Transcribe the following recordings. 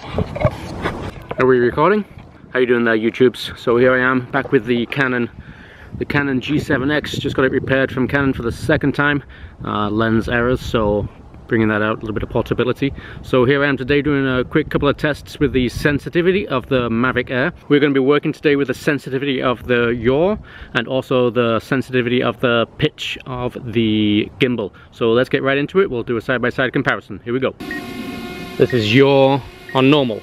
Are we recording? How you doing there, YouTubes? So here I am back with the Canon G7X. Just got it repaired from Canon for the second time. Lens errors, so bringing that out, a little bit of portability. So here I am today doing a quick couple of tests with the sensitivity of the Mavic Air. We're going to be working today with the sensitivity of the yaw and also the sensitivity of the pitch of the gimbal. So let's get right into it. We'll do a side-by-side comparison. Here we go. This is yaw on normal.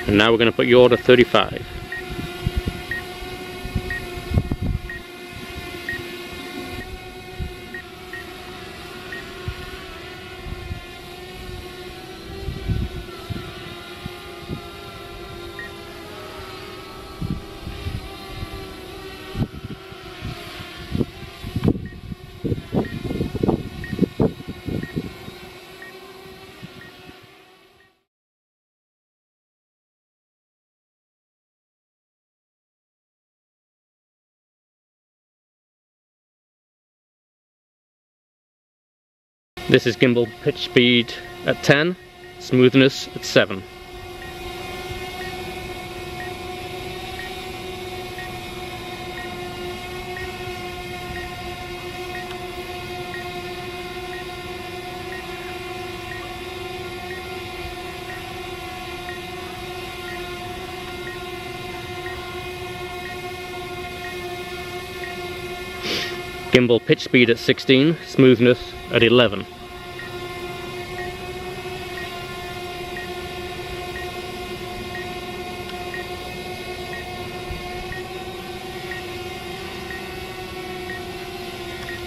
And now we're going to put yaw to 35. This is gimbal pitch speed at 10, smoothness at 7. Gimbal pitch speed at 16, smoothness at 11.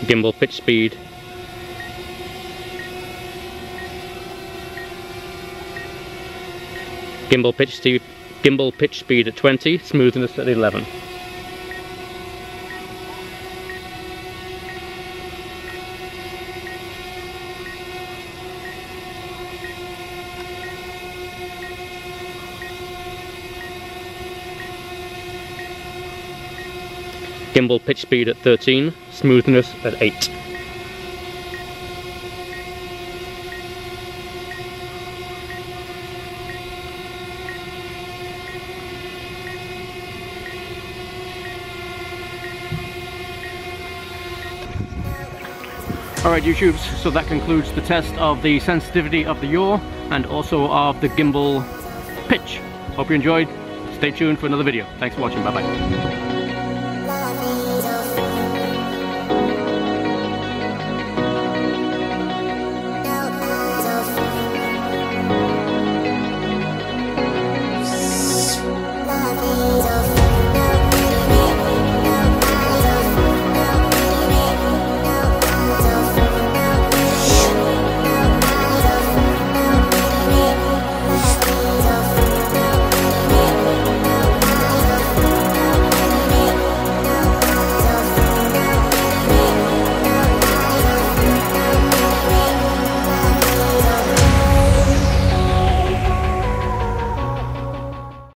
Gimbal pitch speed gimbal pitch speed at 20, smoothness at 11. Gimbal pitch speed at 13, smoothness at 8. Alright YouTubes, so that concludes the test of the sensitivity of the yaw and also of the gimbal pitch. Hope you enjoyed. Stay tuned for another video. Thanks for watching. Bye bye.